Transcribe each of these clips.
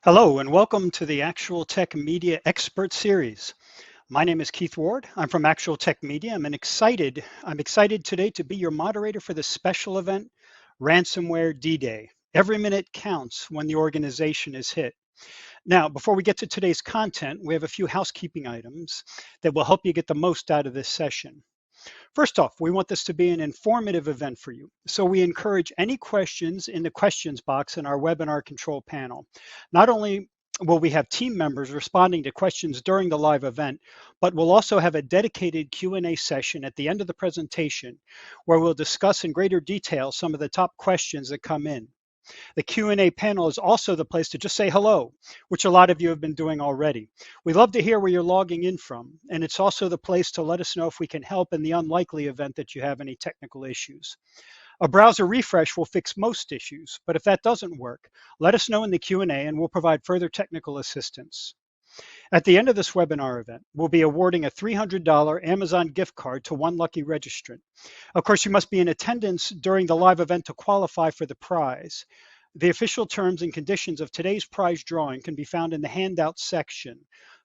Hello and welcome to the Actual Tech Media Expert Series. My name is Keith Ward. I'm from Actual Tech Media. I'm excited today to be your moderator for this special event, Ransomware D-Day. Every minute counts when the organization is hit. Now, before we get to today's content, we have a few housekeeping items that will help you get the most out of this session. First off, we want this to be an informative event for you. So we encourage any questions in the questions box in our webinar control panel. Not only will we have team members responding to questions during the live event, but we'll also have a dedicated Q&A session at the end of the presentation where we'll discuss in greater detail some of the top questions that come in. The Q&A panel is also the place to just say hello, which a lot of you have been doing already. We love to hear where you're logging in from, and it's also the place to let us know if we can help in the unlikely event that you have any technical issues. A browser refresh will fix most issues, but if that doesn't work, let us know in the Q&A and we'll provide further technical assistance. At the end of this webinar event, we'll be awarding a $300 Amazon gift card to one lucky registrant. Of course, you must be in attendance during the live event to qualify for the prize. The official terms and conditions of today's prize drawing can be found in the handout section.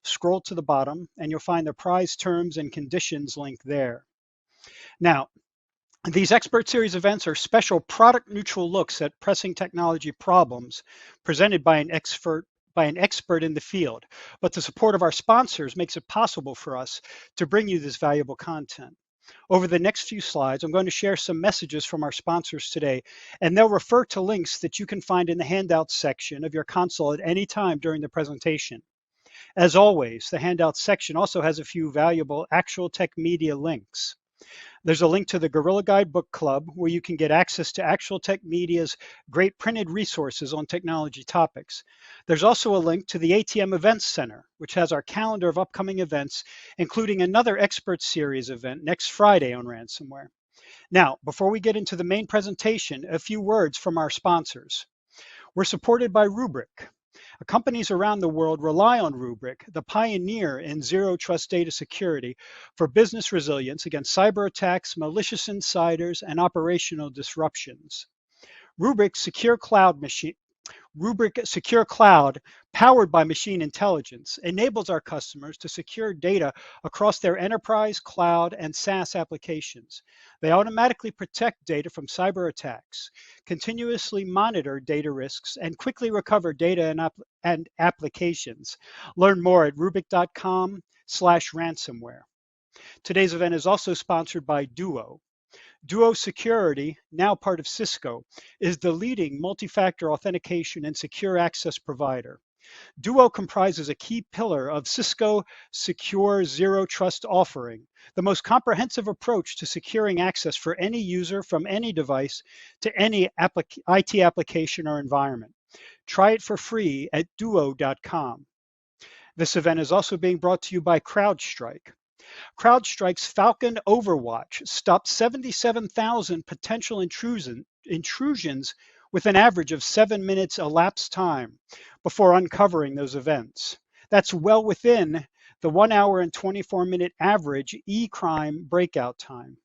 Scroll to the bottom and you'll find the prize terms and conditions link there. Now, these expert series events are special product neutral looks at pressing technology problems presented by an expert in the field. But the support of our sponsors makes it possible for us to bring you this valuable content. Over the next few slides, I'm going to share some messages from our sponsors today, and they'll refer to links that you can find in the handouts section of your console at any time during the presentation. As always, the handouts section also has a few valuable Actual Tech Media links. There's a link to the Gorilla Guide Book Club where you can get access to Actual Tech Media's great printed resources on technology topics. There's also a link to the ATM Events Center, which has our calendar of upcoming events, including another expert series event next Friday on ransomware. Now, before we get into the main presentation, a few words from our sponsors. We're supported by Rubrik. Companies around the world rely on Rubrik, the pioneer in zero trust data security, for business resilience against cyber attacks, malicious insiders, and operational disruptions. Rubrik Secure Cloud Machine Rubrik Secure Cloud, powered by machine intelligence, enables our customers to secure data across their enterprise, cloud, and SaaS applications. They automatically protect data from cyber attacks, continuously monitor data risks, and quickly recover data and applications. Learn more at rubrik.com/ransomware. Today's event is also sponsored by Duo. Duo Security, now part of Cisco, is the leading multi-factor authentication and secure access provider. Duo comprises a key pillar of Cisco Secure Zero Trust offering, the most comprehensive approach to securing access for any user from any device to any IT application or environment. Try it for free at duo.com. This event is also being brought to you by CrowdStrike. CrowdStrike's Falcon Overwatch stopped 77,000 potential intrusions with an average of 7 minutes elapsed time before uncovering those events. That's well within the 1 hour and 24-minute average e-crime breakout time.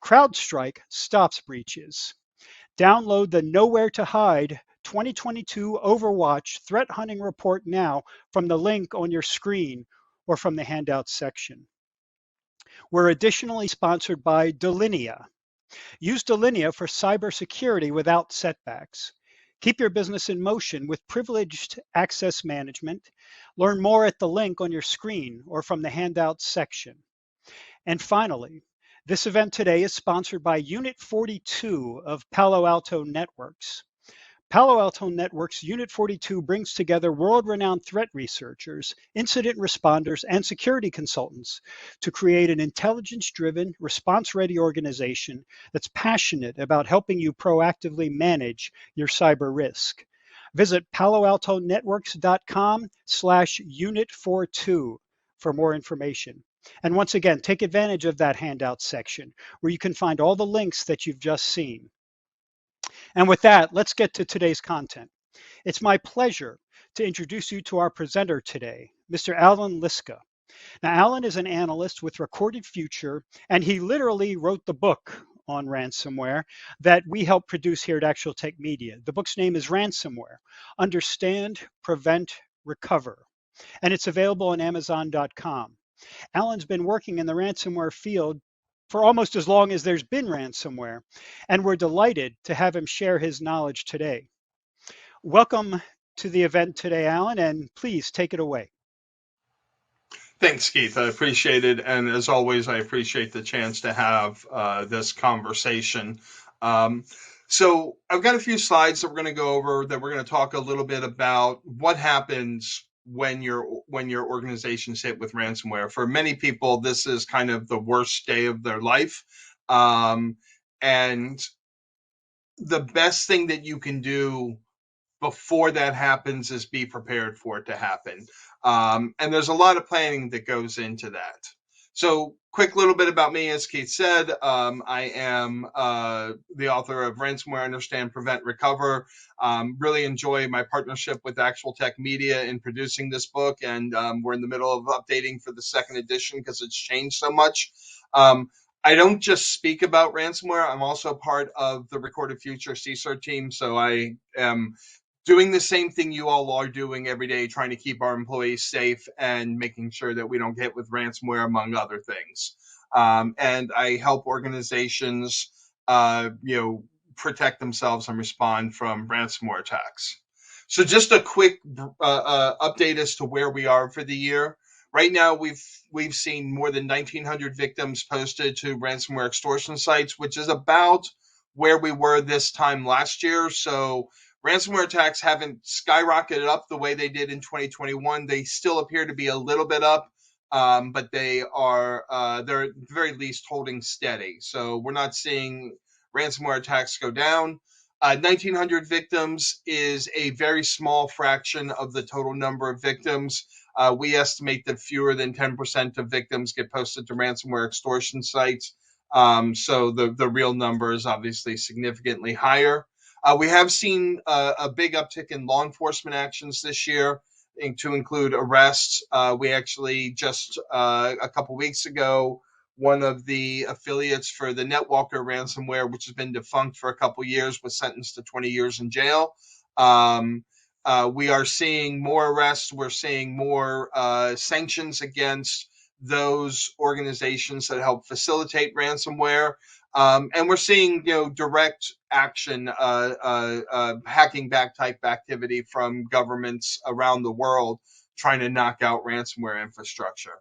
CrowdStrike stops breaches. Download the Nowhere to Hide 2022 Overwatch Threat Hunting Report now from the link on your screen or from the handouts section. We're additionally sponsored by Delinea. Use Delinea for cybersecurity without setbacks. Keep your business in motion with privileged access management. Learn more at the link on your screen or from the handouts section. And finally, this event today is sponsored by Unit 42 of Palo Alto Networks. Palo Alto Networks Unit 42 brings together world-renowned threat researchers, incident responders, and security consultants to create an intelligence-driven, response-ready organization that's passionate about helping you proactively manage your cyber risk. Visit paloaltonetworks.com/unit42 for more information. And once again, take advantage of that handout section where you can find all the links that you've just seen. And with that, let's get to today's content. It's my pleasure to introduce you to our presenter today, Mr. Alan Liska. Now, Alan is an analyst with Recorded Future, and he literally wrote the book on ransomware that we help produce here at Actual Tech Media. The book's name is Ransomware: Understand, Prevent, Recover, and it's available on Amazon.com. Alan's been working in the ransomware field for almost as long as there's been ransomware, and we're delighted to have him share his knowledge today. Welcome to the event today, Alan, and please take it away. Thanks, Keith. I appreciate it. And as always, I appreciate the chance to have this conversation. Um, so I've got a few slides that we're going to go over that we're going to talk a little bit about what happens when your organization's hit with ransomware. For many people, this is kind of the worst day of their life. And the best thing that you can do before that happens is be prepared for it to happen. And there's a lot of planning that goes into that. So quick little bit about me, as Keith said, I am the author of Ransomware: Understand, Prevent, Recover. Really enjoy my partnership with Actual Tech Media in producing this book, and we're in the middle of updating for the second edition because it's changed so much. I don't just speak about ransomware. I'm also part of the Recorded Future CSER team, so I am doing the same thing you all are doing every day, trying to keep our employees safe and making sure that we don't get hit with ransomware, among other things. And I help organizations, protect themselves and respond from ransomware attacks. So just a quick update as to where we are for the year. Right now, we've seen more than 1,900 victims posted to ransomware extortion sites, which is about where we were this time last year. So ransomware attacks haven't skyrocketed up the way they did in 2021. They still appear to be a little bit up, but they're at the very least holding steady. So we're not seeing ransomware attacks go down. 1,900 victims is a very small fraction of the total number of victims. We estimate that fewer than 10% of victims get posted to ransomware extortion sites. So the real number is obviously significantly higher. We have seen a big uptick in law enforcement actions this year, to include arrests. We actually just a couple weeks ago, one of the affiliates for the NetWalker ransomware, which has been defunct for a couple years, was sentenced to 20 years in jail. We are seeing more arrests. We're seeing more sanctions against those organizations that help facilitate ransomware. And we're seeing, direct action, hacking back type activity from governments around the world trying to knock out ransomware infrastructure.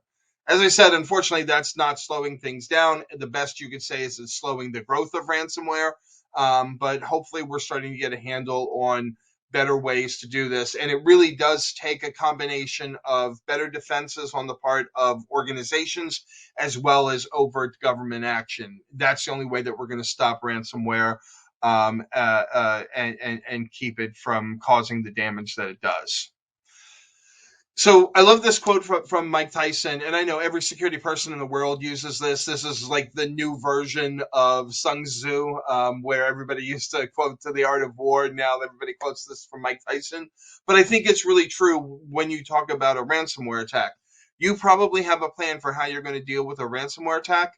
As I said, unfortunately, that's not slowing things down. The best you could say is it's slowing the growth of ransomware. But hopefully we're starting to get a handle on better ways to do this. And it really does take a combination of better defenses on the part of organizations as well as overt government action. That's the only way that we're going to stop ransomware and keep it from causing the damage that it does. So I love this quote from Mike Tyson, and I know every security person in the world uses this. This is like the new version of Sun Tzu, where everybody used to quote to the art of war. Now everybody quotes this from Mike Tyson. But I think it's really true when you talk about a ransomware attack. You probably have a plan for how you're going to deal with a ransomware attack.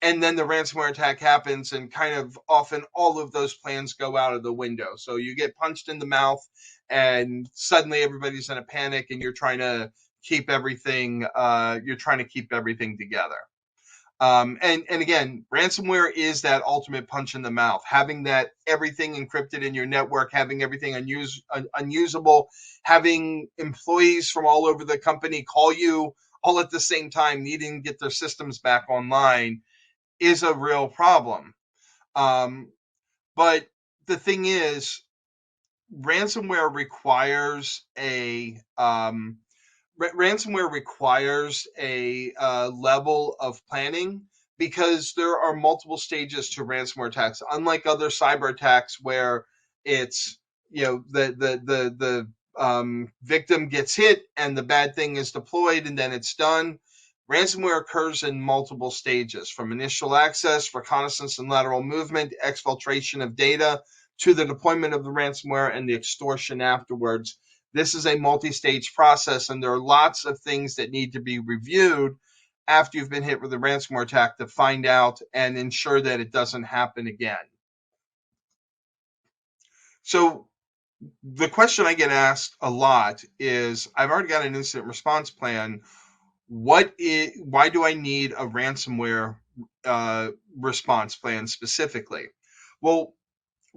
And then the ransomware attack happens, and kind of often all of those plans go out of the window. So you get punched in the mouth, and suddenly everybody's in a panic, and you're trying to keep everything together. And again, ransomware is that ultimate punch in the mouth. Having that everything encrypted in your network, having everything unusable, having employees from all over the company call you all at the same time, needing to get their systems back online, is a real problem. But the thing is, ransomware requires a level of planning, because there are multiple stages to ransomware attacks. Unlike other cyber attacks where it's, the victim gets hit and the bad thing is deployed and then it's done. Ransomware occurs in multiple stages, from initial access, reconnaissance and lateral movement, exfiltration of data, to the deployment of the ransomware and the extortion afterwards. This is a multi-stage process, and there are lots of things that need to be reviewed. after you've been hit with a ransomware attack to find out and ensure that it doesn't happen again. So the question I get asked a lot is, I've already got an incident response plan. Why do I need a ransomware response plan specifically? Well,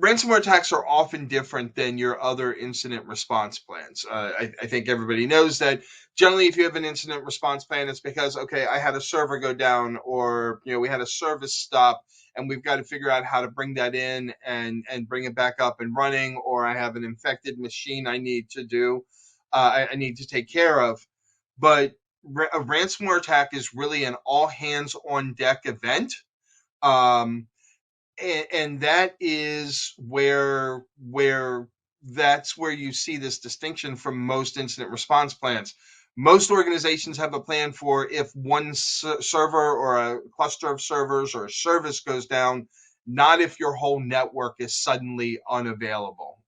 ransomware attacks are often different than your other incident response plans. I think everybody knows that generally, if you have an incident response plan, it's because, okay, I had a server go down, or we had a service stop, and we've got to figure out how to bring that in and bring it back up and running, or I have an infected machine I need to do, I need to take care of. But a ransomware attack is really an all hands on deck event. Um, and that is where that's where you see this distinction from most incident response plans. Most organizations have a plan for if one server or a cluster of servers or a service goes down, not if your whole network is suddenly unavailable.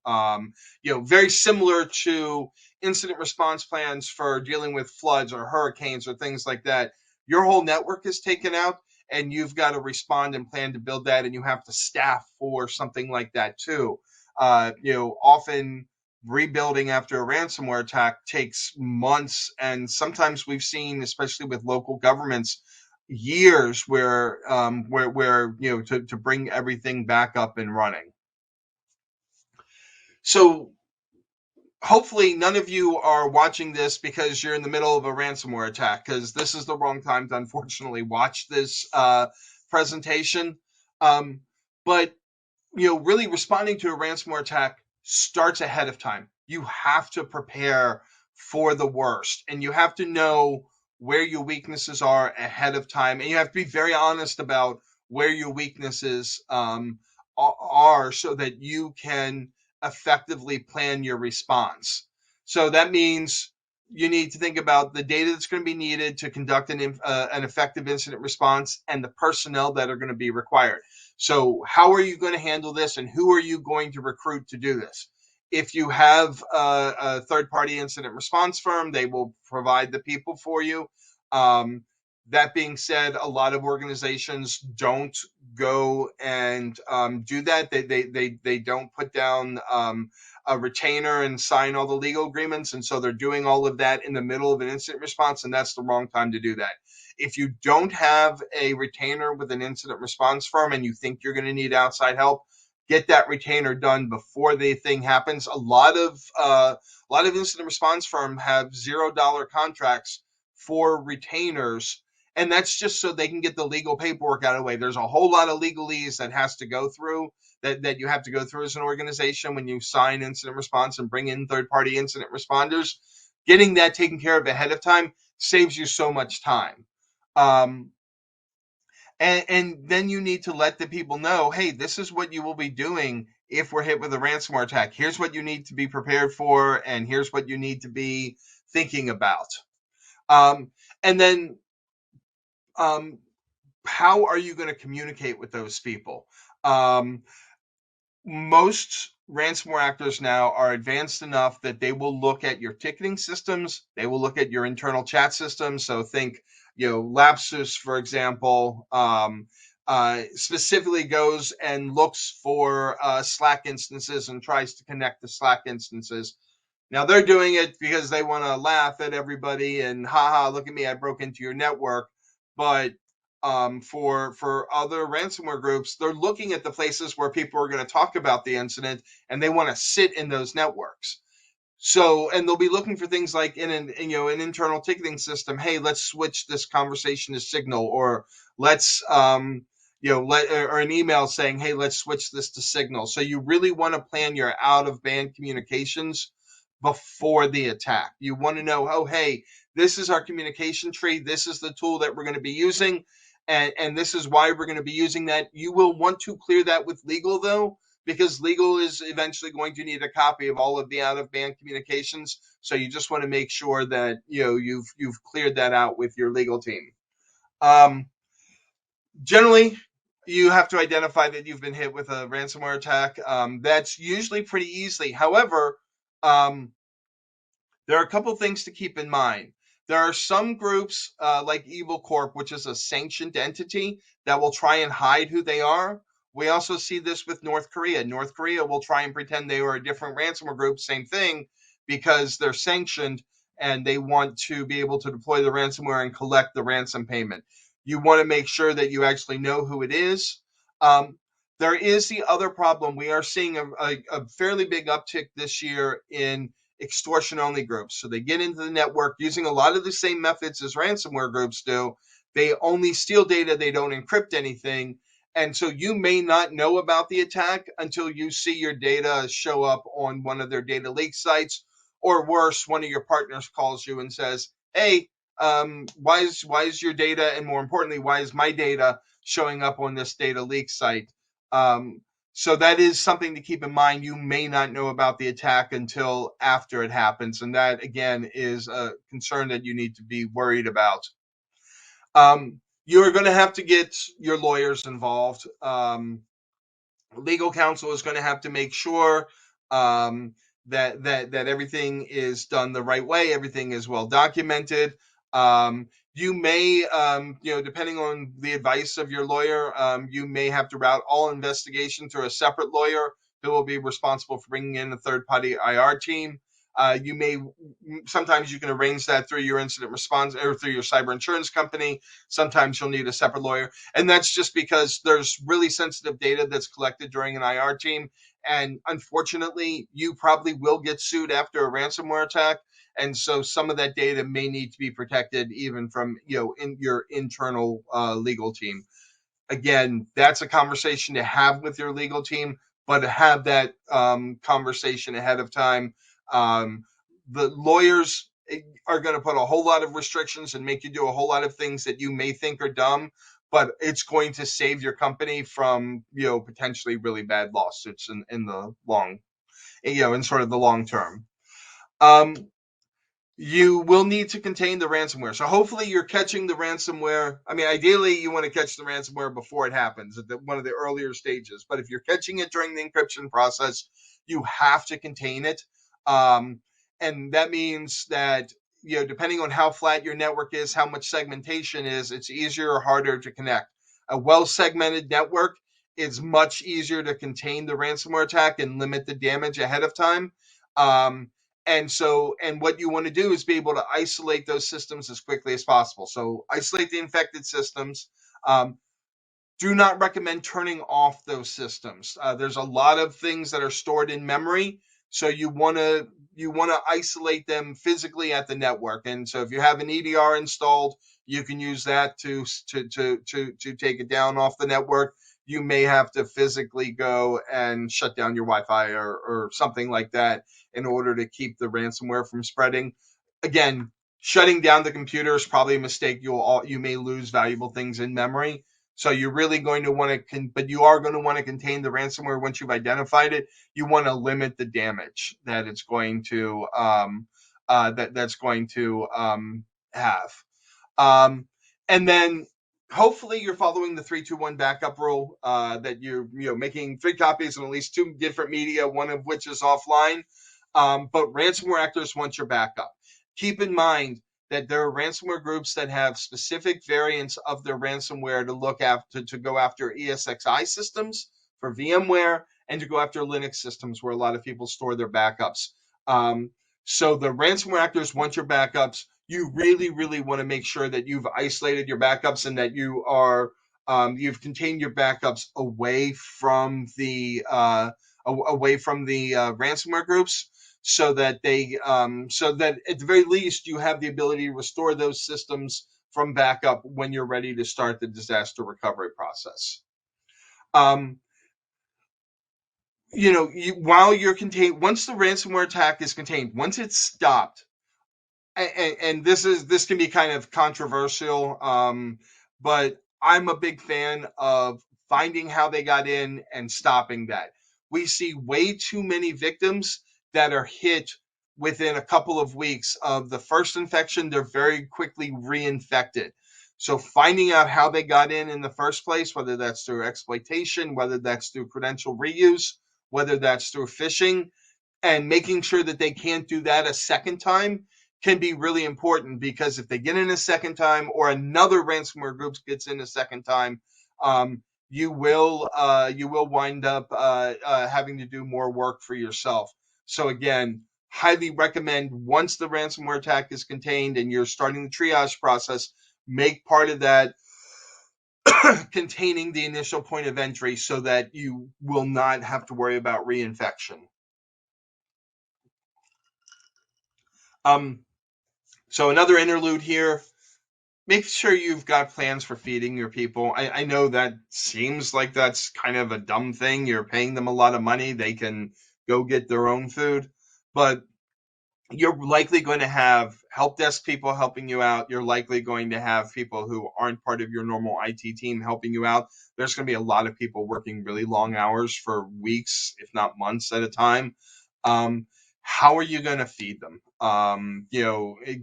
Very similar to incident response plans for dealing with floods or hurricanes or things like that. Your whole network is taken out, and you've got to respond and plan to build that, and you have to staff for something like that too. Often rebuilding after a ransomware attack takes months, and sometimes we've seen, especially with local governments, years where to bring everything back up and running. So hopefully none of you are watching this because you're in the middle of a ransomware attack, because this is the wrong time to unfortunately watch this presentation. But really responding to a ransomware attack starts ahead of time. You have to prepare for the worst, and you have to know where your weaknesses are ahead of time, and you have to be very honest about where your weaknesses are, so that you can effectively plan your response. So that means you need to think about the data that's going to be needed to conduct an effective incident response, and the personnel that are going to be required. So how are you going to handle this, and who are you going to recruit to do this? If you have a third-party incident response firm, they will provide the people for you. That being said, a lot of organizations don't go and do that. They don't put down a retainer and sign all the legal agreements, and so they're doing all of that in the middle of an incident response, and that's the wrong time to do that. If you don't have a retainer with an incident response firm and you think you're going to need outside help, get that retainer done before the thing happens. A lot of incident response firms have $0 contracts for retainers, and that's just so they can get the legal paperwork out of the way. There's a whole lot of legalese that has to go through, that you have to go through as an organization when you sign incident response and bring in third-party incident responders. Getting that taken care of ahead of time saves you so much time. Um, and then you need to let the people know, hey, this is what you will be doing if we're hit with a ransomware attack. Here's what you need to be prepared for, and here's what you need to be thinking about. And then how are you going to communicate with those people? Most ransomware actors now are advanced enough that they will look at your ticketing systems. They will look at your internal chat systems. So think, Lapsus, for example, specifically goes and looks for Slack instances and tries to connect to Slack instances. Now they're doing it because they want to laugh at everybody and, haha, look at me, I broke into your network. But for other ransomware groups, they're looking at the places where people are going to talk about the incident, and they want to sit in those networks. So, and they'll be looking for things like in an internal ticketing system. Hey, let's switch this conversation to Signal, or let's or an email saying, hey, let's switch this to Signal. So you really want to plan your out of band communications before the attack. You want to know, oh, hey, this is our communication tree. This is the tool that we're going to be using. And this is why we're going to be using that. You will want to clear that with legal, though, because legal is eventually going to need a copy of all of the out-of-band communications. So you just want to make sure that you've cleared that out with your legal team. Generally, you have to identify that you've been hit with a ransomware attack. That's usually pretty easily. However, there are a couple things to keep in mind. There are some groups like Evil Corp, which is a sanctioned entity that will try and hide who they are. We also see this with North Korea. North Korea will try and pretend they were a different ransomware group, same thing, because they're sanctioned and they want to be able to deploy the ransomware and collect the ransom payment. You want to make sure that you actually know who it is. Um, there is the other problem. We are seeing a fairly big uptick this year in extortion only groups. So they get into the network using a lot of the same methods as ransomware groups do. They only steal data, they don't encrypt anything. And so you may not know about the attack until you see your data show up on one of their data leak sites, or worse, one of your partners calls you and says, "Hey, why is your data, and more importantly, why is my data showing up on this data leak site?" Um, so that is something to keep in mind. You may not know about the attack until after it happens, and that again is a concern that you need to be worried about. You're going to have to get your lawyers involved. Legal counsel is going to have to make sure um, that everything is done the right way, everything is well documented. You may, depending on the advice of your lawyer, you may have to route all investigation through a separate lawyer who will be responsible for bringing in a third-party IR team. You may sometimes you can arrange that through your incident response or through your cyber insurance company. Sometimes you'll need a separate lawyer, and that's just because there's really sensitive data that's collected during an IR team. And unfortunately, you probably will get sued after a ransomware attack. And so some of that data may need to be protected even from, in your internal legal team. Again, that's a conversation to have with your legal team, but to have that conversation ahead of time. Um, the lawyers are going to put a whole lot of restrictions and make you do a whole lot of things that you may think are dumb, but it's going to save your company from, potentially really bad lawsuits in the long, in sort of the long term. Um, you will need to contain the ransomware. So hopefully you're catching the ransomware. I mean, ideally you want to catch the ransomware before it happens at one of the earlier stages. But if you're catching it during the encryption process, you have to contain it. Um, and that means that, depending on how flat your network is, how much segmentation is, it's easier or harder to connect. A well-segmented network is much easier to contain the ransomware attack and limit the damage ahead of time. And what you want to do is be able to isolate those systems as quickly as possible. So isolate the infected systems. Um, do not recommend turning off those systems. There's a lot of things that are stored in memory, so you want to isolate them physically at the network. And so if you have an EDR installed, you can use that to take it down off the network. You may have to physically go and shut down your Wi-Fi or something like that in order to keep the ransomware from spreading. Again, shutting down the computer is probably a mistake. You may lose valuable things in memory. So you're really going to want to, but you are going to want to contain the ransomware once you've identified it. You want to limit the damage that it's going to that's going to have. Um, and then hopefully you're following the 3-2-1 backup rule, that you're making 3 copies of at least 2 different media, one of which is offline. But ransomware actors want your backup. Keep in mind that there are ransomware groups that have specific variants of their ransomware to look after, to go after ESXi systems for VMware, and to go after Linux systems where a lot of people store their backups. So the ransomware actors want your backups. You really, really want to make sure that you've isolated your backups and that you've contained your backups away from the ransomware groups, so that at the very least you have the ability to restore those systems from backup when you're ready to start the disaster recovery process. Um, while you're contained, once the ransomware attack is contained, once it's stopped, and this can be kind of controversial, but I'm a big fan of finding how they got in and stopping that. We see way too many victims that are hit within a couple of weeks of the first infection. They're very quickly reinfected. So finding out how they got in the first place, whether that's through exploitation, whether that's through credential reuse, whether that's through phishing, and making sure that they can't do that a second time can be really important, because if they get in a second time, or another ransomware group gets in a second time, you will wind up having to do more work for yourself. So again, highly recommend, once the ransomware attack is contained and you're starting the triage process, make part of that containing the initial point of entry, so that you will not have to worry about reinfection. Um, so another interlude here. Make sure you've got plans for feeding your people. I know that seems like that's kind of a dumb thing. You're paying them a lot of money. They can go get their own food. But you're likely going to have help desk people helping you out. You're likely going to have people who aren't part of your normal IT team helping you out. There's going to be a lot of people working really long hours for weeks, if not months at a time. Um, how are you going to feed them?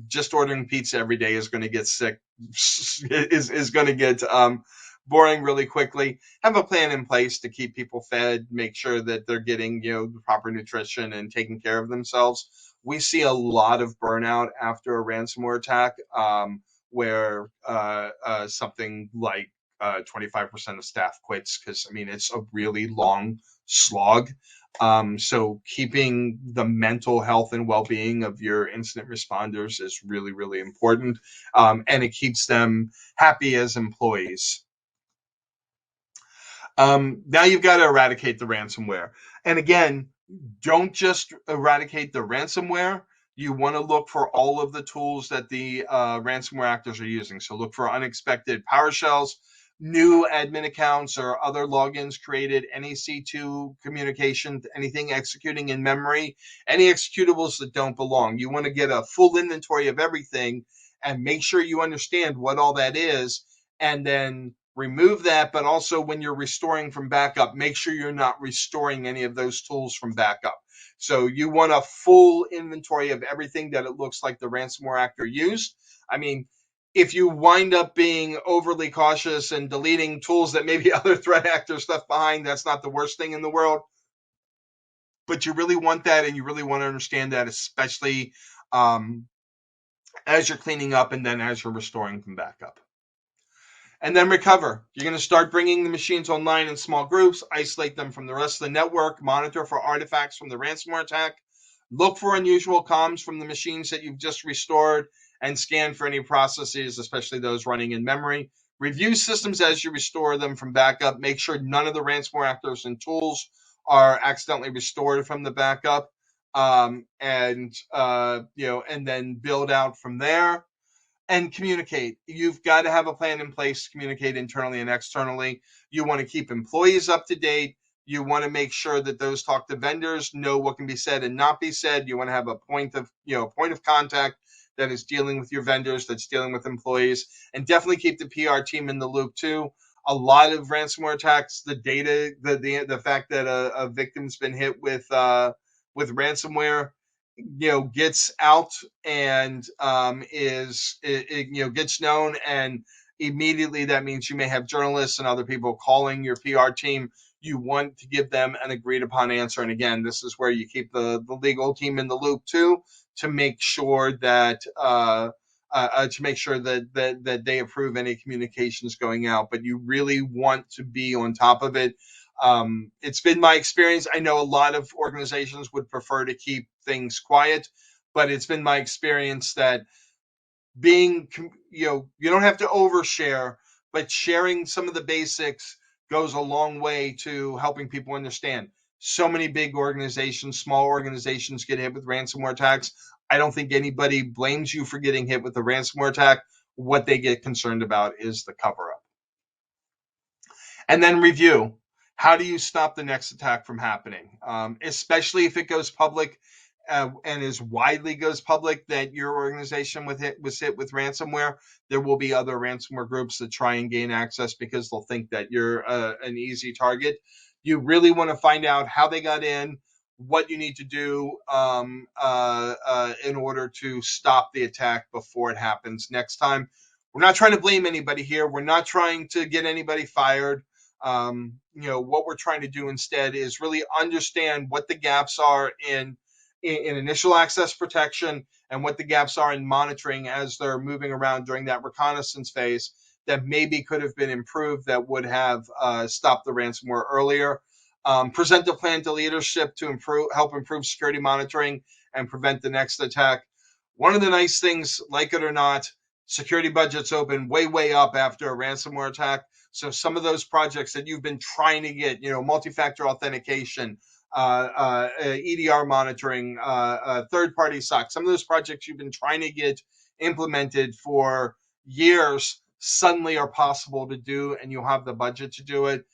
Just ordering pizza every day is going to get sick, is going to get boring really quickly. Have a plan in place to keep people fed, make sure that they're getting, the proper nutrition and taking care of themselves. We see a lot of burnout after a ransomware attack, where something like 25% of staff quits, because I mean, it's a really long slog. So keeping the mental health and well-being of your incident responders is really, really important, and it keeps them happy as employees. Now you've got to eradicate the ransomware. And again, don't just eradicate the ransomware. You want to look for all of the tools that the ransomware actors are using. So look for unexpected PowerShells, new admin accounts or other logins created, any C2 communication, anything executing in memory, any executables that don't belong. You want to get a full inventory of everything and make sure you understand what all that is, and then remove that. But also, when you're restoring from backup, make sure you're not restoring any of those tools from backup. So you want a full inventory of everything that it looks like the ransomware actor used. I mean, if you wind up being overly cautious and deleting tools that maybe other threat actors left behind, that's not the worst thing in the world. But you really want that, and you really want to understand that, especially as you're cleaning up and then as you're restoring from backup. And then recover. You're going to start bringing the machines online in small groups, isolate them from the rest of the network, monitor for artifacts from the ransomware attack, look for unusual comms from the machines that you've just restored, and scan for any processes, especially those running in memory. Review systems as you restore them from backup. Make sure none of the ransomware actors and tools are accidentally restored from the backup, and then build out from there. And communicate. You've got to have a plan in place to communicate internally and externally. You want to keep employees up to date. You want to make sure that those talk to vendors know what can be said and not be said. You want to have a point of contact that is dealing with your vendors, that's dealing with employees, and definitely keep the PR team in the loop too. A lot of ransomware attacks, the data, the fact that a victim's been hit with ransomware, gets out and gets known, and immediately that means you may have journalists and other people calling your PR team. You want to give them an agreed upon answer, and again, this is where you keep the legal team in the loop too, to make sure that that they approve any communications going out. But you really want to be on top of it. It's been my experience. I know a lot of organizations would prefer to keep things quiet, but it's been my experience that you don't have to overshare, but sharing some of the basics goes a long way to helping people understand. So many big organizations, small organizations get hit with ransomware attacks. I don't think anybody blames you for getting hit with a ransomware attack. What they get concerned about is the cover up. And then review. How do you stop the next attack from happening? Especially if it goes public, and is widely goes public that your organization was hit with ransomware. There will be other ransomware groups that try and gain access because they'll think that you're an easy target. You really want to find out how they got in, what you need to do in order to stop the attack before it happens next time. We're not trying to blame anybody here. We're not trying to get anybody fired. What we're trying to do instead is really understand what the gaps are in in initial access protection and what the gaps are in monitoring as they're moving around during that reconnaissance phase that maybe could have been improved that would have stopped the ransomware earlier. Present a plan to leadership to help improve security monitoring and prevent the next attack. One of the nice things, like it or not, security budgets open way up after a ransomware attack. So some of those projects that you've been trying to get, multi-factor authentication, EDR monitoring, third-party SOC, some of those projects you've been trying to get implemented for years suddenly are possible to do, and you'll have the budget to do it.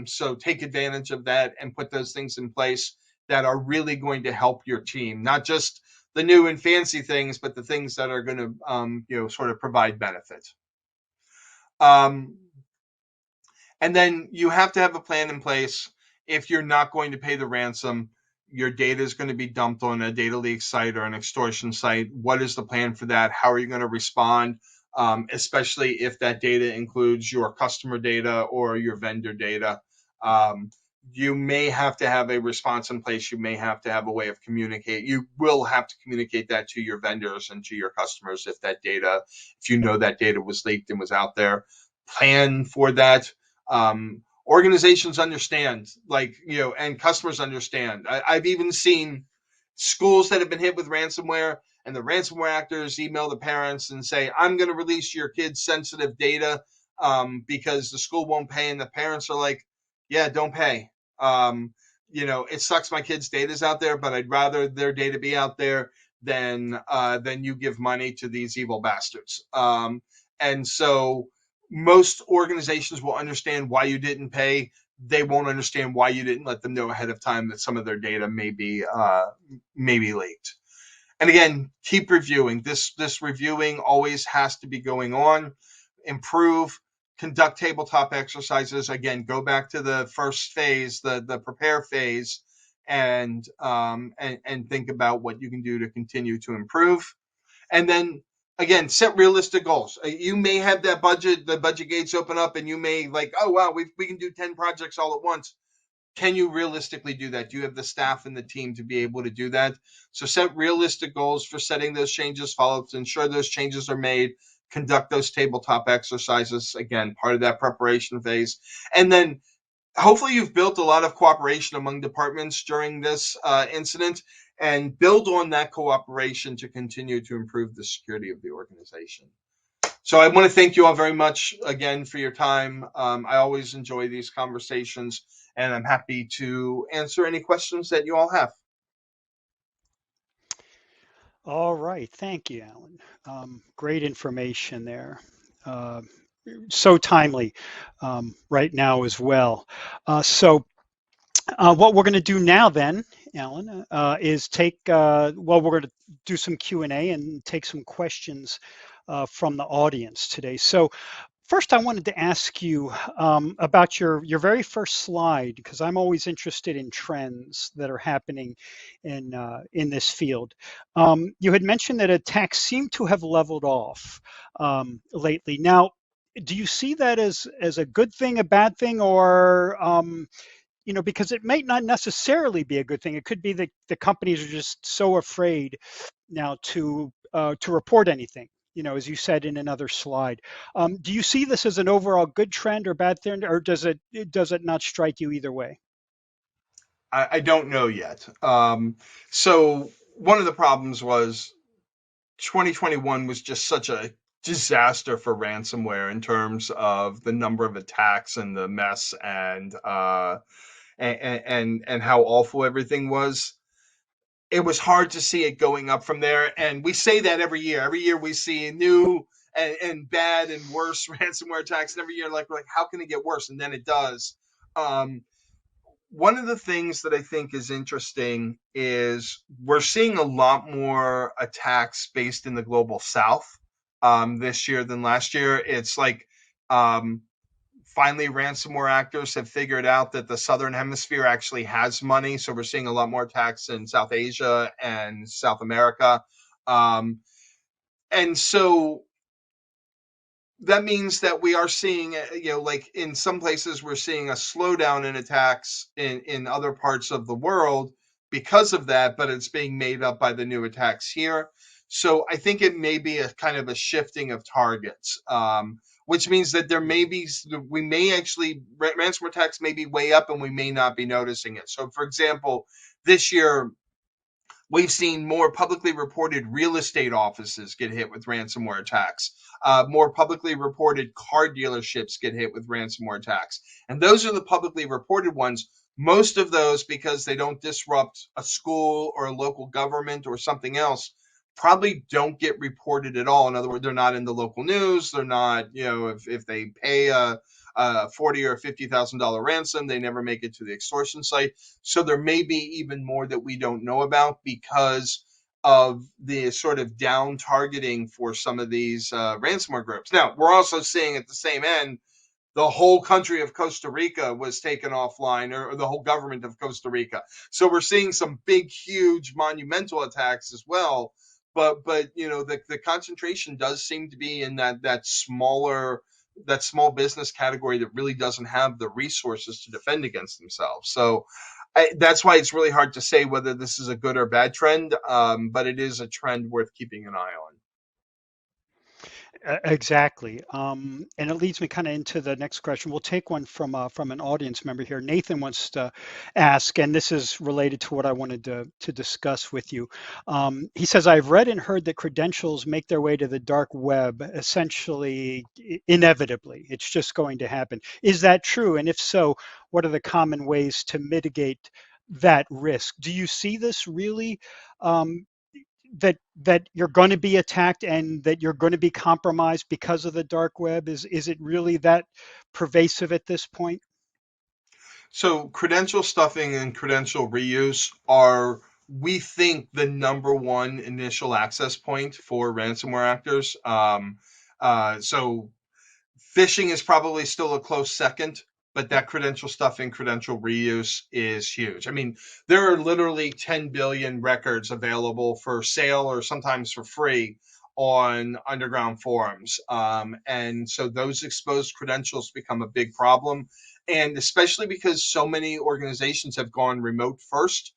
So take advantage of that and put those things in place that are really going to help your team, not just the new and fancy things, but the things that are going to, sort of provide benefit. And then you have to have a plan in place. If you're not going to pay the ransom, your data is going to be dumped on a data leak site or an extortion site. What is the plan for that? How are you going to respond? Especially if that data includes your customer data or your vendor data. You may have to have a response in place. You may have to have a way of communicate. You will have to communicate that to your vendors and to your customers if you know that data was leaked and was out there. Plan for that. Organizations understand, and customers understand. I've even seen schools that have been hit with ransomware, and the ransomware actors email the parents and say, I'm going to release your kid's sensitive data because the school won't pay. And the parents are like, yeah, don't pay. It sucks my kid's data's out there, but I'd rather their data be out there than you give money to these evil bastards. And so most organizations will understand why you didn't pay. They won't understand why you didn't let them know ahead of time that some of their data may be leaked. And again, keep reviewing. This reviewing always has to be going on. Improve, conduct tabletop exercises. Again, go back to the first phase, the prepare phase, and think about what you can do to continue to improve. And then again, set realistic goals. You may have that budget, the budget gates open up, and you may oh wow, we can do 10 projects all at once. Can you realistically do that? Do you have the staff and the team to be able to do that? So set realistic goals for setting those changes, follow up to ensure those changes are made, conduct those tabletop exercises, again, part of that preparation phase. And then hopefully you've built a lot of cooperation among departments during this incident, and build on that cooperation to continue to improve the security of the organization. So I want to thank you all very much again for your time. I always enjoy these conversations, and I'm happy to answer any questions that you all have. All right. Thank you, Alan. Great information there. So timely right now as well. So what we're going to do now then, Alan, is we're going to do some Q&A and take some questions from the audience today. So first, I wanted to ask you about your very first slide, because I'm always interested in trends that are happening in this field. You had mentioned that attacks seem to have leveled off lately. Now, do you see that as a good thing, a bad thing, or because it may not necessarily be a good thing. It could be that the companies are just so afraid now to report anything. As you said in another slide. Do you see this as an overall good trend or bad trend, or does it not strike you either way? I don't know yet. So one of the problems was 2021 was just such a disaster for ransomware in terms of the number of attacks and the mess and how awful everything was. It was hard to see it going up from there. And we say that every year. Every year we see new and bad and worse ransomware attacks. And every year, we're like, how can it get worse? And then it does. One of the things that I think is interesting is we're seeing a lot more attacks based in the global south this year than last year. It's finally ransomware actors have figured out that the southern hemisphere actually has money. So we're seeing a lot more attacks in South Asia and South America. And so that means that we are seeing, in some places we're seeing a slowdown in attacks in other parts of the world because of that, but it's being made up by the new attacks here. So I think it may be a kind of a shifting of targets, which means that there may be, we may actually, ransomware attacks may be way up and we may not be noticing it. So, for example, this year, we've seen more publicly reported real estate offices get hit with ransomware attacks. More publicly reported car dealerships get hit with ransomware attacks. And those are the publicly reported ones. Most of those, because they don't disrupt a school or a local government or something else, probably don't get reported at all. In other words, they're not in the local news. They're not, if they pay a $40,000 or $50,000 ransom, they never make it to the extortion site. So there may be even more that we don't know about because of the sort of down targeting for some of these ransomware groups. Now, we're also seeing at the same end, the whole country of Costa Rica was taken offline, or the whole government of Costa Rica. So we're seeing some big, huge, monumental attacks as well. But the concentration does seem to be in that small business category that really doesn't have the resources to defend against themselves. So that's why it's really hard to say whether this is a good or bad trend, but it is a trend worth keeping an eye on. Exactly. And it leads me kind of into the next question. We'll take one from an audience member here. Nathan wants to ask, and this is related to what I wanted to discuss with you. He says, I've read and heard that credentials make their way to the dark web essentially inevitably. It's just going to happen. Is that true? And if so, what are the common ways to mitigate that risk? Do you see this really? Um, that you're going to be attacked and that you're going to be compromised because of the dark web? Is it really that pervasive at this point? So credential stuffing and credential reuse are, we think, the number one initial access point for ransomware actors. So phishing is probably still a close second, but that credential stuffing, credential reuse is huge. I mean, there are literally 10 billion records available for sale or sometimes for free on underground forums. And so those exposed credentials become a big problem. And especially because so many organizations have gone remote first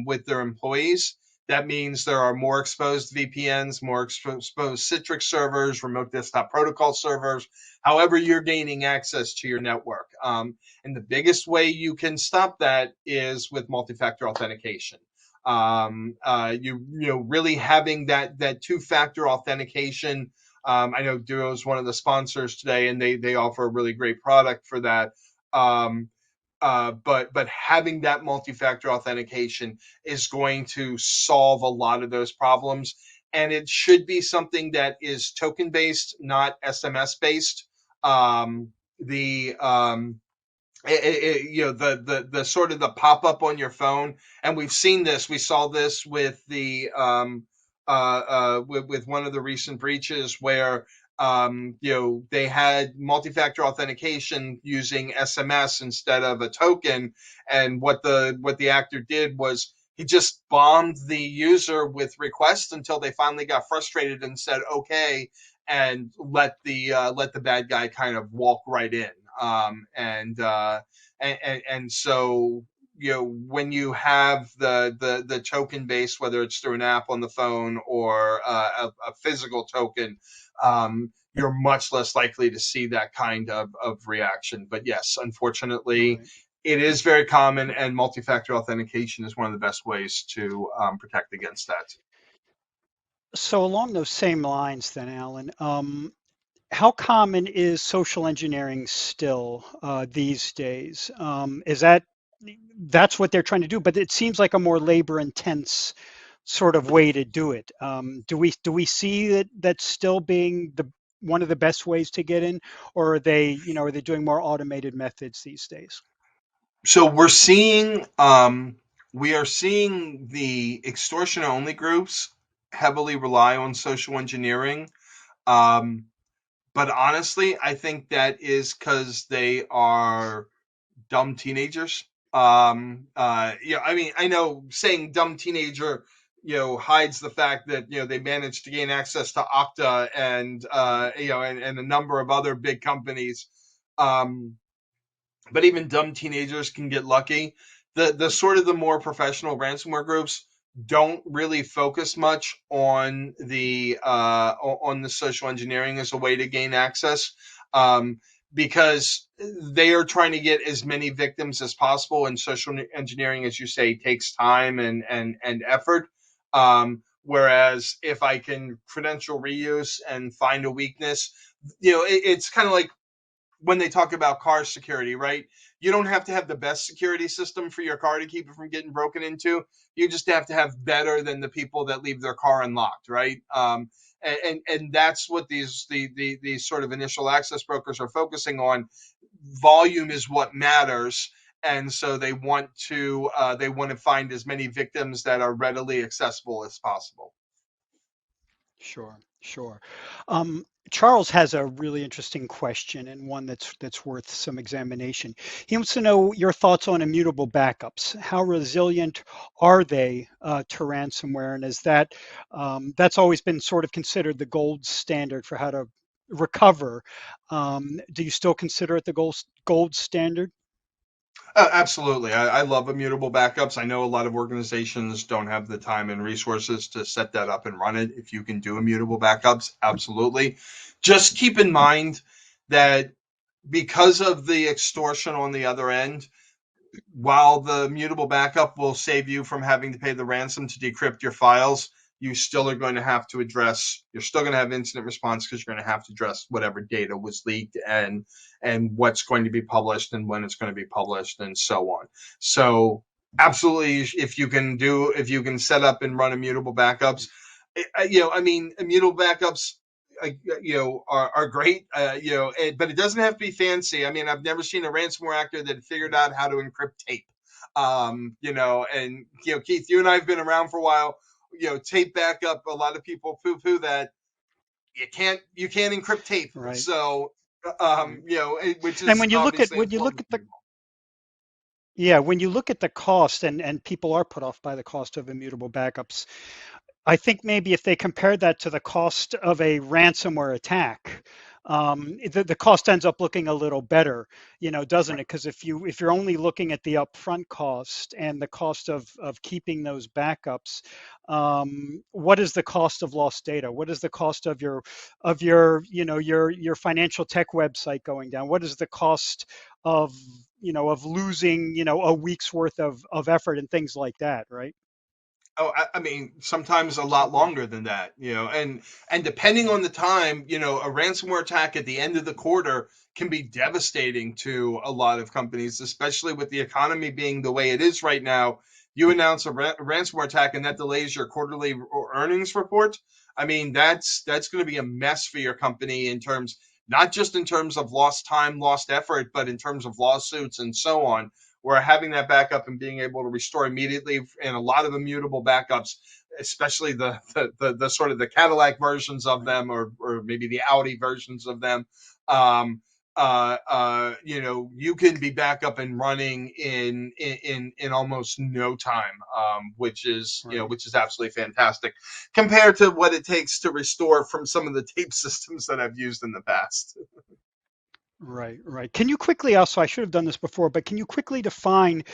with their employees, that means there are more exposed VPNs, more exposed Citrix servers, remote desktop protocol servers, however you're gaining access to your network. And the biggest way you can stop that is with multi-factor authentication. Really having that two-factor authentication. I know Duo is one of the sponsors today, and they offer a really great product for that. But having that multi-factor authentication is going to solve a lot of those problems, and it should be something that is token based, not SMS based. The the sort of the pop up on your phone, and we've seen this. We saw this with the with one of the recent breaches where they had multi-factor authentication using SMS instead of a token, and what the actor did was he just bombed the user with requests until they finally got frustrated and said okay, and let the bad guy kind of walk right in. And so when you have the token base, whether it's through an app on the phone or a physical token, you're much less likely to see that kind of reaction. But yes, unfortunately, Right. it is very common, and multi-factor authentication is one of the best ways to protect against that. So along those same lines, then, Alan, how common is social engineering still these days? Is that's what they're trying to do? But it seems like a more labor-intense sort of way to do it. Do we see that still being the one of the best ways to get in, or are they doing more automated methods these days? So we are seeing the extortion only groups heavily rely on social engineering. Um, but honestly, I think that is because they are dumb teenagers. I mean, I know saying dumb teenager, hides the fact that they managed to gain access to Okta and and a number of other big companies. Um, but even dumb teenagers can get lucky. The sort of the more professional ransomware groups don't really focus much on the social engineering as a way to gain access, um, because they are trying to get as many victims as possible. And social engineering, as you say, takes time and effort. Whereas if I can credential reuse and find a weakness, it's kind of like when they talk about car security, right? You don't have to have the best security system for your car to keep it from getting broken into. You just have to have better than the people that leave their car unlocked, right? And that's what these sort of initial access brokers are focusing on. Volume is what matters, and so they want to find as many victims that are readily accessible as possible. Sure, sure. Um, Charles has a really interesting question and one that's worth some examination. He wants to know your thoughts on immutable backups. How resilient are they to ransomware, and is that's always been sort of considered the gold standard for how to recover? Do you still consider it the gold standard? Absolutely. I love immutable backups. I know a lot of organizations don't have the time and resources to set that up and run it. If you can do immutable backups, absolutely. Just keep in mind that because of the extortion on the other end, while the mutable backup will save you from having to pay the ransom to decrypt your files, you still are going to have to address. You're still going to have incident response because you're going to have to address whatever data was leaked and what's going to be published and when it's going to be published and so on. So absolutely, if you can set up and run immutable backups, I mean, immutable backups are great, but it doesn't have to be fancy. I mean, I've never seen a ransomware actor that figured out how to encrypt tape. And Keith, you and I have been around for a while. Tape backup. A lot of people poo-poo that you can't encrypt tape. Right, So, right. which And is obviously important to people. when you look at the cost, and people are put off by the cost of immutable backups, I think maybe if they compared that to the cost of a ransomware attack, the cost ends up looking a little better, doesn't Right. it? Because if you're only looking at the upfront cost and the cost of keeping those backups, what is the cost of lost data? What is the cost of your financial tech website going down? What is the cost of of losing a week's worth of effort and things like that, right? Oh, I mean, sometimes a lot Absolutely. longer than that, and depending on the time, a ransomware attack at the end of the quarter can be devastating to a lot of companies, especially with the economy being the way it is right now. You announce a ransomware attack, and that delays your quarterly earnings report. I mean, that's going to be a mess for your company in terms, not just in terms of lost time, lost effort, but in terms of lawsuits and so on, where having that backup and being able to restore immediately, and a lot of immutable backups, especially the sort of the Cadillac versions of Right. them, or maybe the Audi versions of them. um, you can be back up and running in almost no time, which is Right. which is absolutely fantastic compared to what it takes to restore from some of the tape systems that I've used in the past. Right, right. Can you quickly also, I should have done this before, but can you quickly define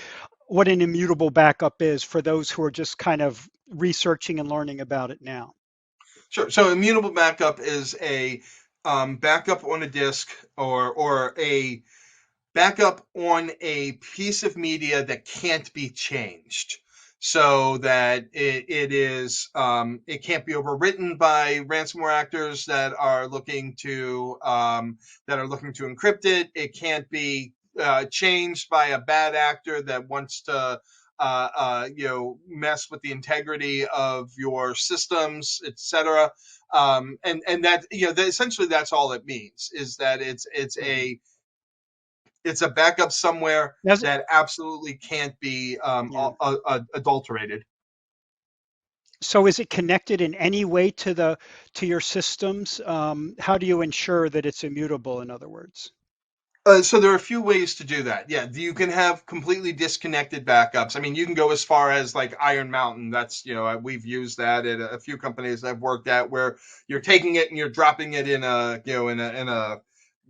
what an immutable backup is for those who are just kind of researching and learning about it now? Sure. So immutable backup is a backup on a disk, or a backup on a piece of media that can't be changed, so that it can't be overwritten by ransomware actors that are looking to encrypt it. It can't be changed by a bad actor that wants to mess with the integrity of your systems, etc. And that essentially that's all it means, is that Right. it's a backup somewhere Does it, that absolutely can't be yeah. adulterated. So is it connected in any way to your systems? How do you ensure that it's immutable, in other words? So there are a few ways to do that. Yeah, you can have completely disconnected backups. I mean, you can go as far as like Iron Mountain. That's we've used that at a few companies I've worked at, where you're taking it and you're dropping it in a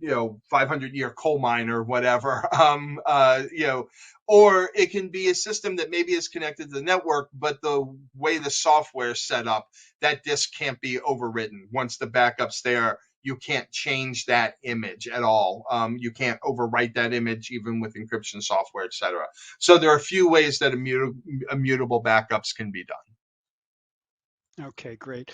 500-year coal mine or whatever. Or it can be a system that maybe is connected to the network, but the way the software is set up, that disk can't be overwritten. Once the backup's there, you can't change that image at all. You can't overwrite that image even with encryption software, etc. So there are a few ways that immutable backups can be done. Okay, great.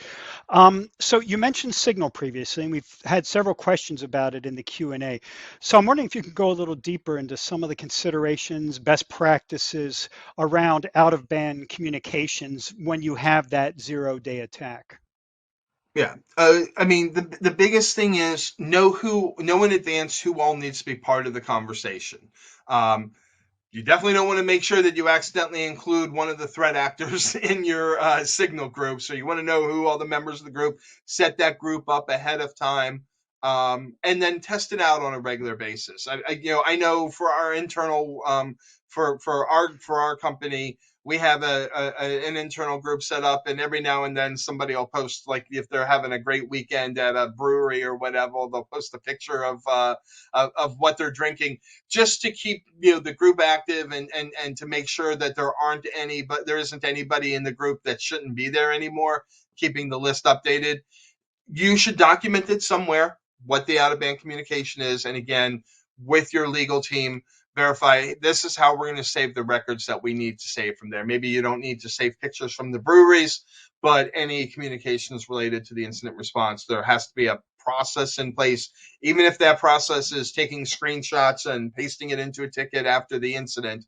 So you mentioned Signal previously, and we've had several questions about it in the Q&A. So I'm wondering if you can go a little deeper into some of the considerations, best practices around out-of-band communications when you have that zero-day attack. Yeah. I mean, the biggest thing is know in advance who all needs to be part of the conversation. Um, you definitely don't want to make sure that you accidentally include one of the threat actors in your signal group. So you want to know who all the members of the group, set that group up ahead of time, and then test it out on a regular basis. I know for our internal for our company, we have an internal group set up, and every now and then somebody will post, like if they're having a great weekend at a brewery or whatever, they'll post a picture of what they're drinking, just to keep the group active, and to make sure that there isn't anybody in the group that shouldn't be there anymore, keeping the list updated. You should document it somewhere, what the out of band communication is, and again, with your legal team, verify this is how we're going to save the records that we need to save from there. Maybe you don't need to save pictures from the breweries, but any communications related to the incident response, there has to be a process in place. Even if that process is taking screenshots and pasting it into a ticket after the incident,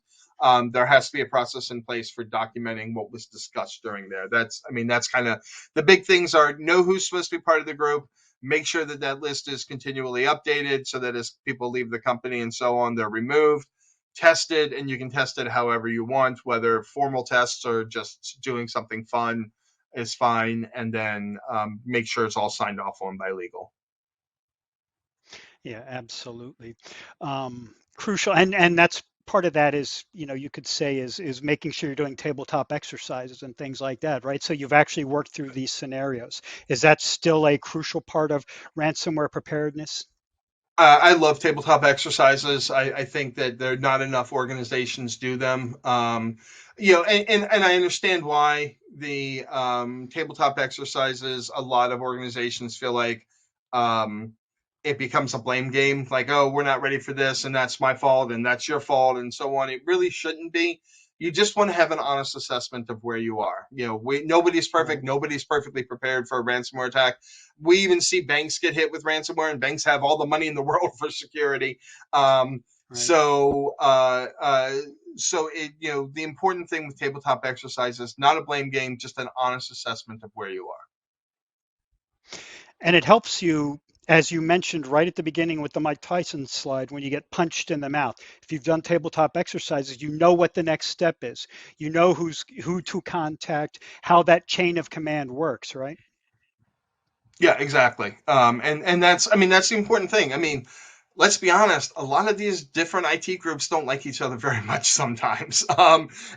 there has to be a process in place for documenting what was discussed during there. That's kind of the big things are: know who's supposed to be part of the group, make sure that that list is continually updated so that as people leave the company and so on, they're removed, tested, and you can test it however you want, whether formal tests or just doing something fun is fine, and then make sure it's all signed off on by legal. Yeah, absolutely. Crucial, and that's part of that is, you could say is making sure you're doing tabletop exercises and things like that, right? So you've actually worked through these scenarios. Is that still a crucial part of ransomware preparedness? I love tabletop exercises. I think that there are not enough organizations do them. And I understand why the tabletop exercises. A lot of organizations feel like um, it becomes a blame game. Like, oh, we're not ready for this, and that's my fault, and that's your fault, and so on. It really shouldn't be. You just want to have an honest assessment of where you are. Nobody's perfect. Right, Nobody's perfectly prepared for a ransomware attack. We even see banks get hit with ransomware, and banks have all the money in the world for security. Um, right. so, uh, uh, the important thing with tabletop exercises, not a blame game, just an honest assessment of where you are. And it helps you, as you mentioned right at the beginning with the Mike Tyson slide, when you get punched in the mouth. If you've done tabletop exercises, you know what the next step is. You know who to contact, how that chain of command works, right? Yeah, exactly. And that's the important thing. I mean, let's be honest. A lot of these different IT groups don't like each other very much sometimes,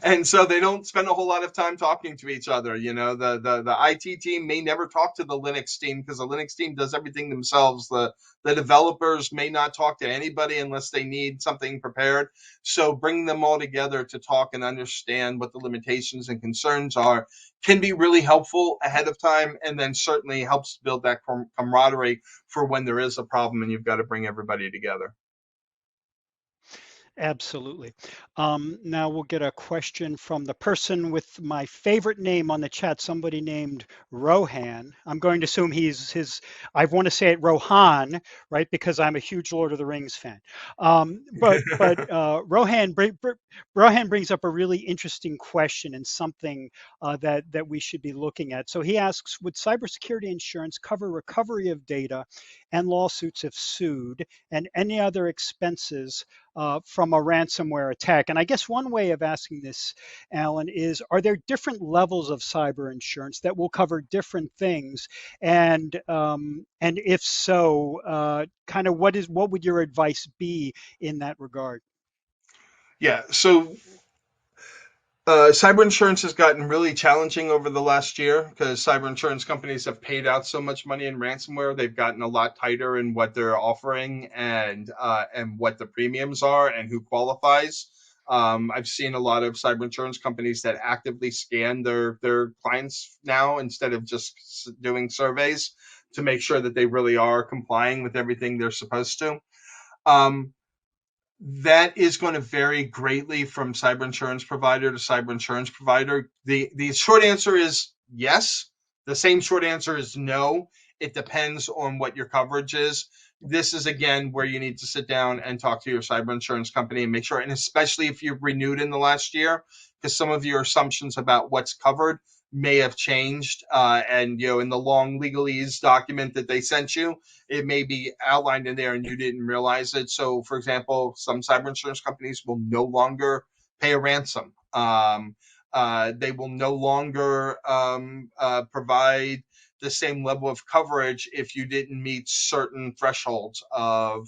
and so they don't spend a whole lot of time talking to each other. The IT team may never talk to the Linux team because the Linux team does everything themselves. The developers may not talk to anybody unless they need something prepared. So bringing them all together to talk and understand what the limitations and concerns are can be really helpful ahead of time, and then certainly helps build that camaraderie for when there is a problem and you've got to bring everybody together. Absolutely. Now we'll get a question from the person with my favorite name on the chat, somebody named Rohan. I'm going to assume I want to say it Rohan, right? Because I'm a huge Lord of the Rings fan. But Rohan brings up a really interesting question and something that we should be looking at. So he asks, would cybersecurity insurance cover recovery of data and lawsuits if sued and any other expenses from a ransomware attack? And I guess one way of asking this, Alan, is are there different levels of cyber insurance that will cover different things? And if so, kind of what would your advice be in that regard? Yeah. So Cyber insurance has gotten really challenging over the last year because cyber insurance companies have paid out so much money in ransomware. They've gotten a lot tighter in what they're offering and what the premiums are and who qualifies. I've seen a lot of cyber insurance companies that actively scan their clients now instead of just doing surveys to make sure that they really are complying with everything they're supposed to. Um, that is going to vary greatly from cyber insurance provider to cyber insurance provider. The short answer is yes. The same short answer is no. It depends on what your coverage is. This is again where you need to sit down and talk to your cyber insurance company and make sure, and especially if you've renewed in the last year, because some of your assumptions about what's covered may have changed. And in the long legalese document that they sent you, it may be outlined in there and you didn't realize it. So, for example, some cyber insurance companies will no longer pay a ransom. They will no longer provide the same level of coverage if you didn't meet certain thresholds of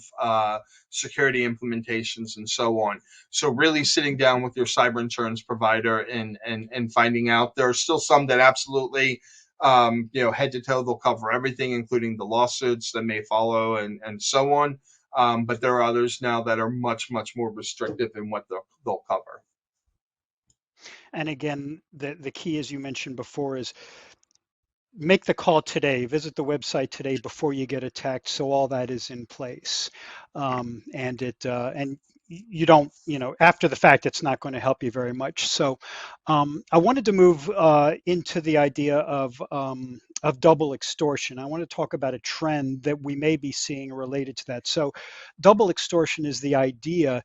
security implementations and so on. So really sitting down with your cyber insurance provider and finding out. There are still some that absolutely head to toe, they'll cover everything, including the lawsuits that may follow and so on. But there are others now that are much, much more restrictive in what they'll cover. And again, the key, as you mentioned before, is make the call today, visit the website today before you get attacked, so all that is in place. And you don't, after the fact, it's not going to help you very much. So I wanted to move into the idea of double extortion. I want to talk about a trend that we may be seeing related to that. So double extortion is the idea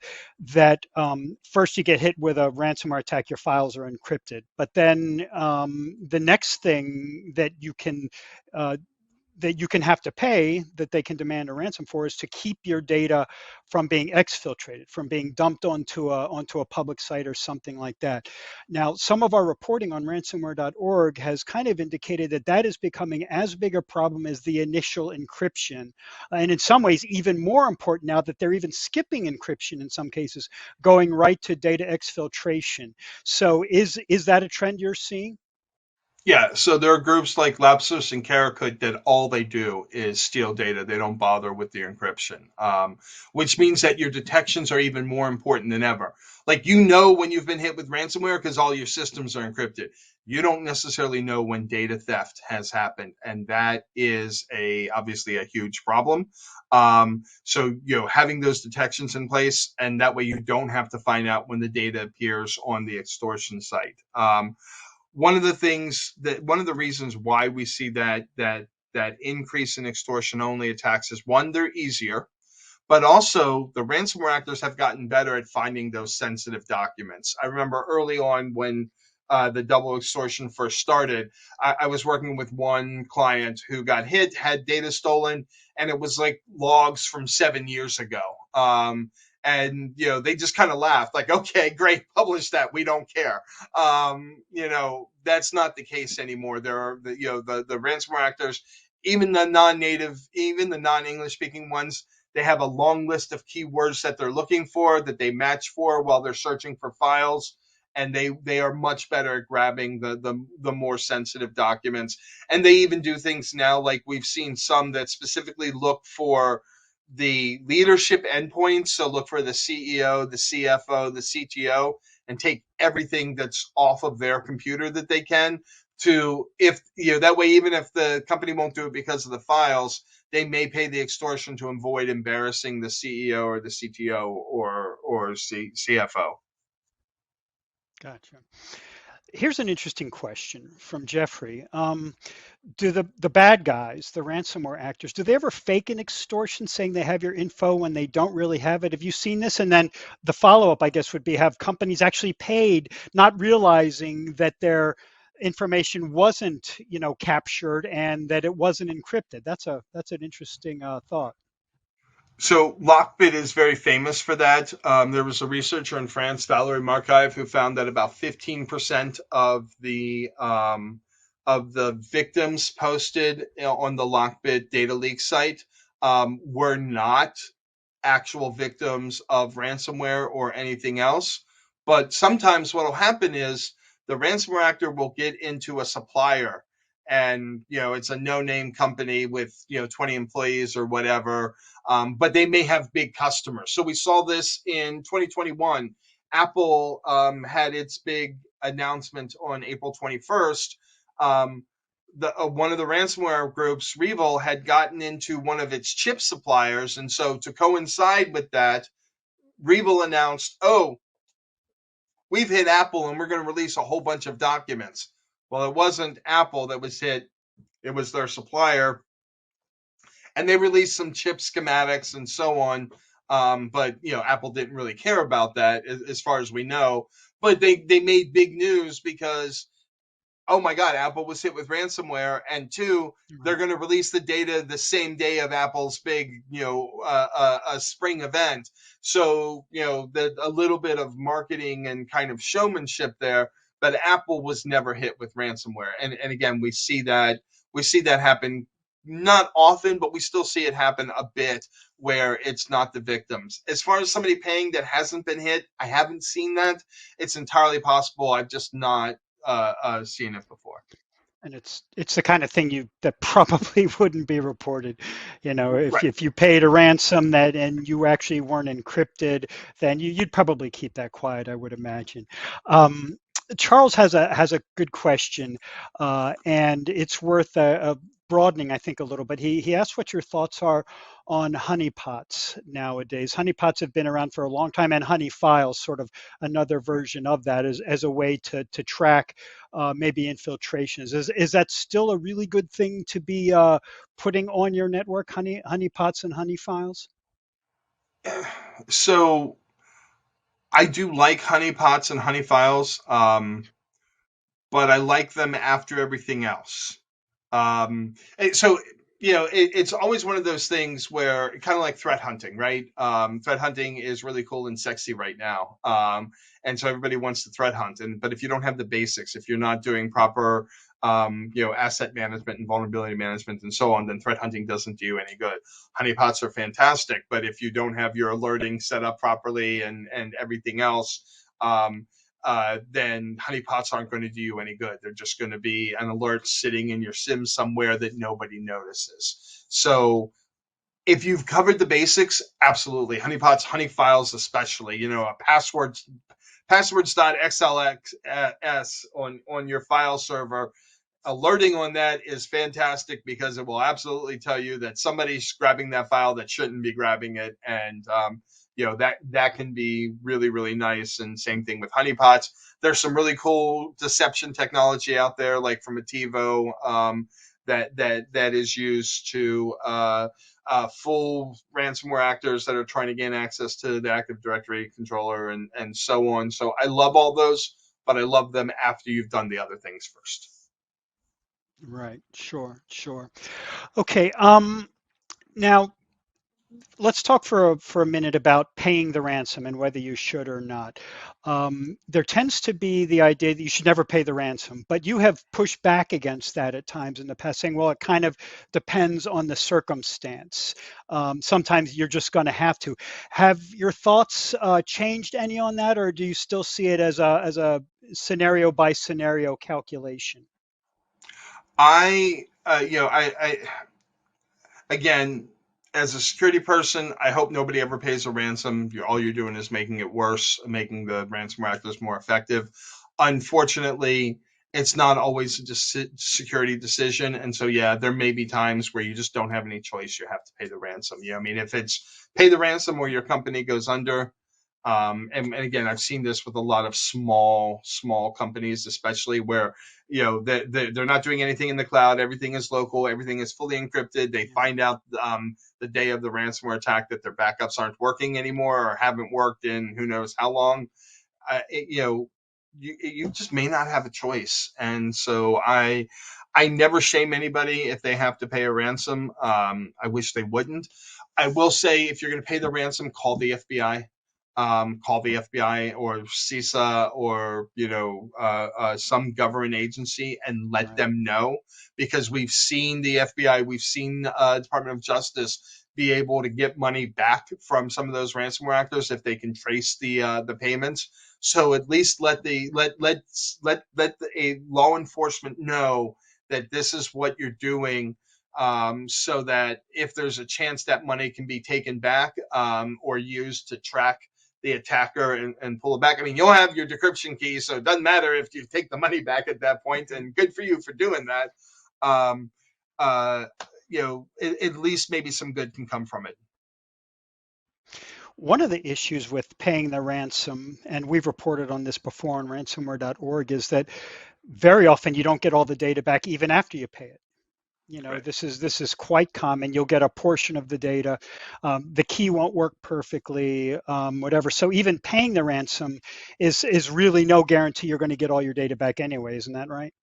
that first you get hit with a ransomware attack, your files are encrypted, but then the next thing uh, that you can have to pay, that they can demand a ransom for, is to keep your data from being exfiltrated, from being dumped onto a public site or something like that. Now, some of our reporting on ransomware.org has kind of indicated that that is becoming as big a problem as the initial encryption, and in some ways even more important now that they're even skipping encryption in some cases, going right to data exfiltration. So is that a trend you're seeing? Yeah, so there are groups like Lapsus and Karakut that all they do is steal data. They don't bother with the encryption, which means that your detections are even more important than ever. Like when you've been hit with ransomware because all your systems are encrypted. You don't necessarily know when data theft has happened, and that is obviously a huge problem. So having those detections in place, and that way you don't have to find out when the data appears on the extortion site. One of the reasons why we see that increase in extortion only attacks is, one, they're easier, but also the ransomware actors have gotten better at finding those sensitive documents. I remember early on when the double extortion first started, I was working with one client who got hit, had data stolen, and it was like logs from 7 years ago. And they just kind of laughed, like, okay, great, publish that, we don't care. That's not the case anymore. There are the ransomware actors, even the non-native, even the non-English speaking ones, they have a long list of keywords that they're looking for, that they match for while they're searching for files, and they are much better at grabbing the more sensitive documents. And they even do things now, like we've seen some that specifically look for the leadership endpoints. So look for the CEO, the CFO, the CTO, and take everything that's off of their computer that they can, to, if that way, even if the company won't do it because of the files, they may pay the extortion to avoid embarrassing the CEO or the CTO or CFO. Gotcha. Here's an interesting question from Jeffrey. Do the bad guys, the ransomware actors, do they ever fake an extortion saying they have your info when they don't really have it? Have you seen this? And then the follow-up, I guess, would be, have companies actually paid, not realizing that their information wasn't, captured and that it wasn't encrypted? That's an interesting thought. So Lockbit is very famous for that. There was a researcher in France, Valerie Markive, who found that about 15% of the victims posted on the Lockbit data leak site were not actual victims of ransomware or anything else, But sometimes what will happen is the ransomware actor will get into a supplier, and it's a no-name company with 20 employees or whatever, but they may have big customers. So we saw this in 2021. Apple had its big announcement on April 21st. One of the ransomware groups, Revil, had gotten into one of its chip suppliers, and so to coincide with that, Revil announced, "Oh, we've hit Apple and we're going to release a whole bunch of documents." Well, it wasn't Apple that was hit, it was their supplier. And they released some chip schematics and so on. But Apple didn't really care about that, as far as we know. But they made big news because, oh my God, Apple was hit with ransomware, and two, they're Right. going to release the data the same day of Apple's big, spring event. So, a little bit of marketing and kind of showmanship there, but Apple was never hit with ransomware. And again, we see that happen not often, but we still see it happen a bit where it's not the victims. As far as somebody paying that hasn't been hit, I haven't seen that. It's entirely possible. I've just not seen it before. And it's the kind of thing you that probably wouldn't be reported. If Right. you paid a ransom that and you actually weren't encrypted, then you'd probably keep that quiet, I would imagine. Um, Charles has a good question, and it's worth a broadening, I think, a little bit. He asked what your thoughts are on honeypots nowadays. Honeypots have been around for a long time, and honey files, sort of another version of that, as a way to track maybe infiltrations. Is that still a really good thing to be putting on your network, honeypots and honey files? So I do like honeypots and honey files, but I like them after everything else. So it's always one of those things where, kind of like threat hunting, right? Threat hunting is really cool and sexy right now, and so everybody wants to threat hunt. And but if you don't have the basics, if you're not doing proper, asset management and vulnerability management and so on, then threat hunting doesn't do you any good. Honeypots are fantastic, but if you don't have your alerting set up properly and everything else, then honeypots aren't going to do you any good. They're just going to be an alert sitting in your SIM somewhere that nobody notices. So if you've covered the basics, absolutely. Honeypots, honey files, especially, a passwords.xlx on your file server, alerting on that is fantastic because it will absolutely tell you that somebody's grabbing that file that shouldn't be grabbing it. And that can be really, really nice. And same thing with honeypots. There's some really cool deception technology out there, like from Ativo, that is used to full ransomware actors that are trying to gain access to the Active Directory controller and so on. So I love all those, but I love them after you've done the other things first. Right. Sure. Sure. Okay. Now let's talk for a minute about paying the ransom and whether you should or not. There tends to be the idea that you should never pay the ransom, but you have pushed back against that at times in the past, saying, well, it kind of depends on the circumstance. Sometimes you're just going to have to. Have your thoughts changed any on that, or do you still see it as a scenario by scenario calculation? I again, as a security person, I hope nobody ever pays a ransom. All you're doing is making it worse, making the ransomware actors more effective. Unfortunately, it's not always a security decision, and so yeah, there may be times where you just don't have any choice. You have to pay the ransom. I mean, if it's pay the ransom or your company goes under. And again, I've seen this with a lot of small companies, especially where they're not doing anything in the cloud. Everything is local. Everything is fully encrypted. They Yeah. find out the day of the ransomware attack that their backups aren't working anymore or haven't worked in who knows how long. You just may not have a choice, and so I never shame anybody if they have to pay a ransom. I wish they wouldn't. I will say, if you're going to pay the ransom, call the FBI. Call the FBI or CISA or some government agency and let Right. them know, because we've seen the FBI, we've seen Department of Justice be able to get money back from some of those ransomware actors if they can trace the payments. So at least let a law enforcement know that this is what you're doing, so that if there's a chance that money can be taken back, or used to track the attacker and pull it back. I mean, you'll have your decryption key, so it doesn't matter if you take the money back at that point, and good for you for doing that. Um, uh, at least maybe some good can come from it. One of the issues with paying the ransom, and we've reported on this before on ransomware.org, is that very often you don't get all the data back even after you pay it. Right. This is quite common. You'll get a portion of the data. The key won't work perfectly, whatever. So even paying the ransom is really no guarantee you're going to get all your data back anyway. Isn't that right?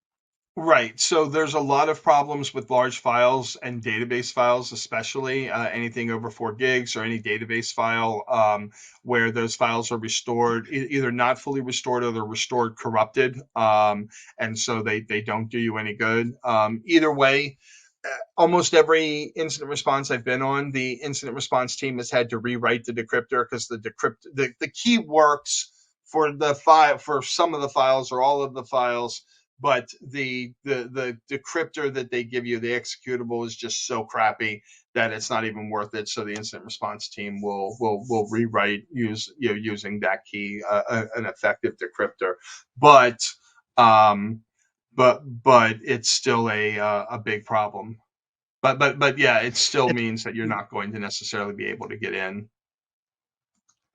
Right. So there's a lot of problems with large files and database files, especially anything over 4 gigs or any database file, where those files are restored, either not fully restored or they're restored corrupted. And so they don't do you any good. Either way, almost every incident response I've been on, the incident response team has had to rewrite the decryptor because the key works for the file, for some of the files or all of the files, but the decryptor that they give you, the executable, is just so crappy that it's not even worth it. So the incident response team will rewrite using that key, an effective decryptor, but um, but it's still a big problem. But yeah, it still It, means that you're not going to necessarily be able to get in.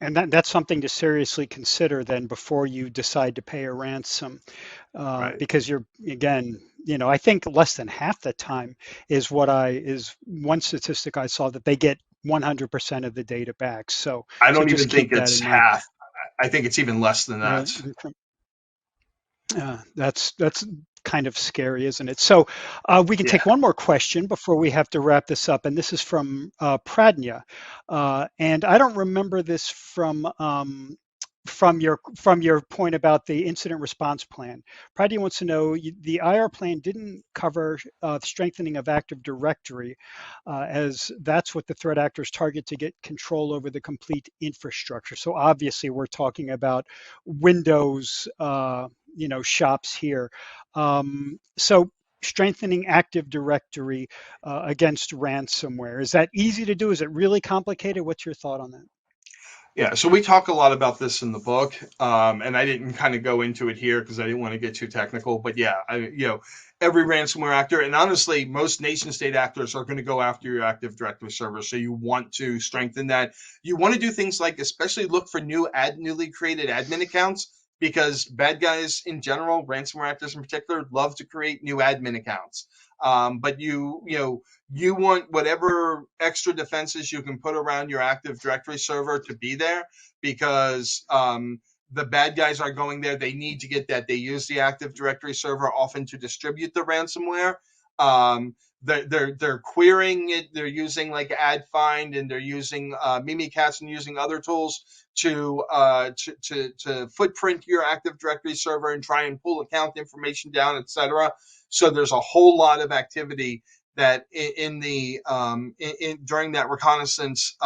and that's something to seriously consider then before you decide to pay a ransom, Right. because you're again, I think less than half the time is one statistic I saw that they get 100% of the data back. So I so don't just even think keep that it's in mind. half. I think it's even less than Really, that. that's kind of scary, isn't it? So we can Yeah. take one more question before we have to wrap this up, and this is from Pradnya, and I don't remember this from your point about the incident response plan. Pradnya wants to know the IR plan didn't cover strengthening of Active Directory, as that's what the threat actors target to get control over the complete infrastructure. So obviously, we're talking about Windows. Shops here. So strengthening Active Directory against ransomware. Is that easy to do? Is it really complicated? What's your thought on that? Yeah, so we talk a lot about this in the book, and I didn't kind of go into it here because I didn't want to get too technical. But yeah, every ransomware actor, and honestly, most nation state actors are going to go after your Active Directory server. So you want to strengthen that. You want to do things like, especially look for newly created admin accounts, because bad guys in general, ransomware actors in particular, love to create new admin accounts. But you want whatever extra defenses you can put around your Active Directory server to be there, because the bad guys are going there. They need to get that. They use the Active Directory server often to distribute the ransomware. They're querying it. They're using like AdFind, and they're using Mimikatz, and using other tools to footprint your Active Directory server and try and pull account information down, etc. So there's a whole lot of activity that in the during that reconnaissance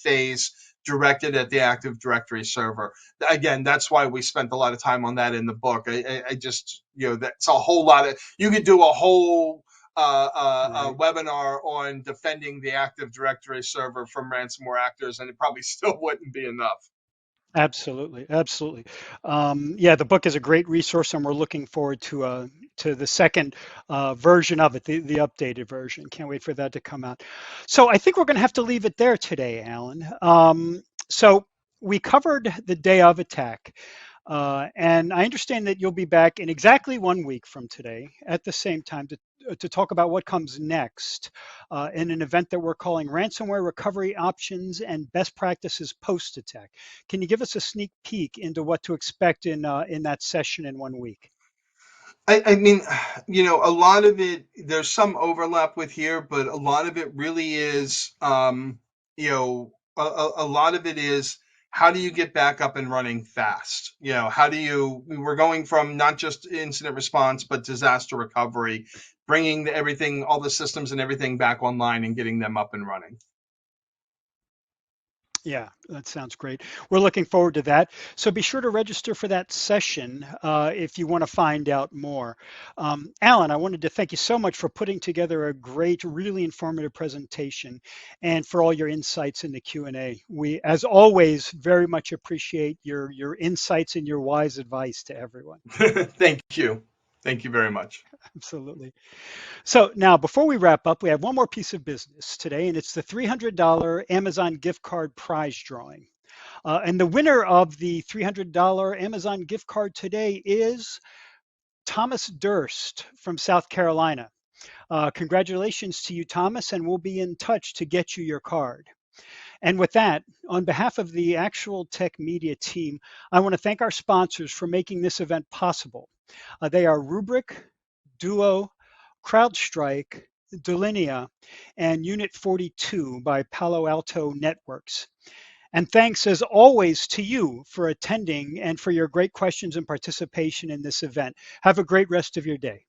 phase, directed at the Active Directory server. Again, that's why we spent a lot of time on that in the book. I just, that's a whole lot of. You could do a whole Right. webinar on defending the Active Directory server from ransomware actors, and it probably still wouldn't be enough. Absolutely, absolutely. Yeah, the book is a great resource, and we're looking forward to the second version of it, the updated version. Can't wait for that to come out. So I think we're going to have to leave it there today, Alan. So we covered the day of attack, and I understand that you'll be back in exactly 1 week from today at the same time to talk about what comes next in an event that we're calling Ransomware Recovery Options and Best Practices Post-Attack. Can you give us a sneak peek into what to expect in that session in 1 week? I mean, a lot of it, there's some overlap with here, but a lot of it really is, a lot of it is, how do you get back up and running fast? We're going from not just incident response, but disaster recovery, bringing everything, all the systems and everything back online and getting them up and running. Yeah, that sounds great. We're looking forward to that. So be sure to register for that session if you want to find out more. Alan, I wanted to thank you so much for putting together a great, really informative presentation and for all your insights in the Q&A. We, as always, very much appreciate your insights and your wise advice to everyone. Thank you. Thank you very much. Absolutely. So now, before we wrap up, we have one more piece of business today, and it's the $300 Amazon gift card prize drawing. And the winner of the $300 Amazon gift card today is Thomas Durst from South Carolina. Congratulations to you, Thomas, and we'll be in touch to get you your card. And with that, on behalf of the Actual Tech Media team, I want to thank our sponsors for making this event possible. They are Rubrik, Duo, CrowdStrike, Delinea, and Unit 42 by Palo Alto Networks. And thanks as always to you for attending and for your great questions and participation in this event. Have a great rest of your day.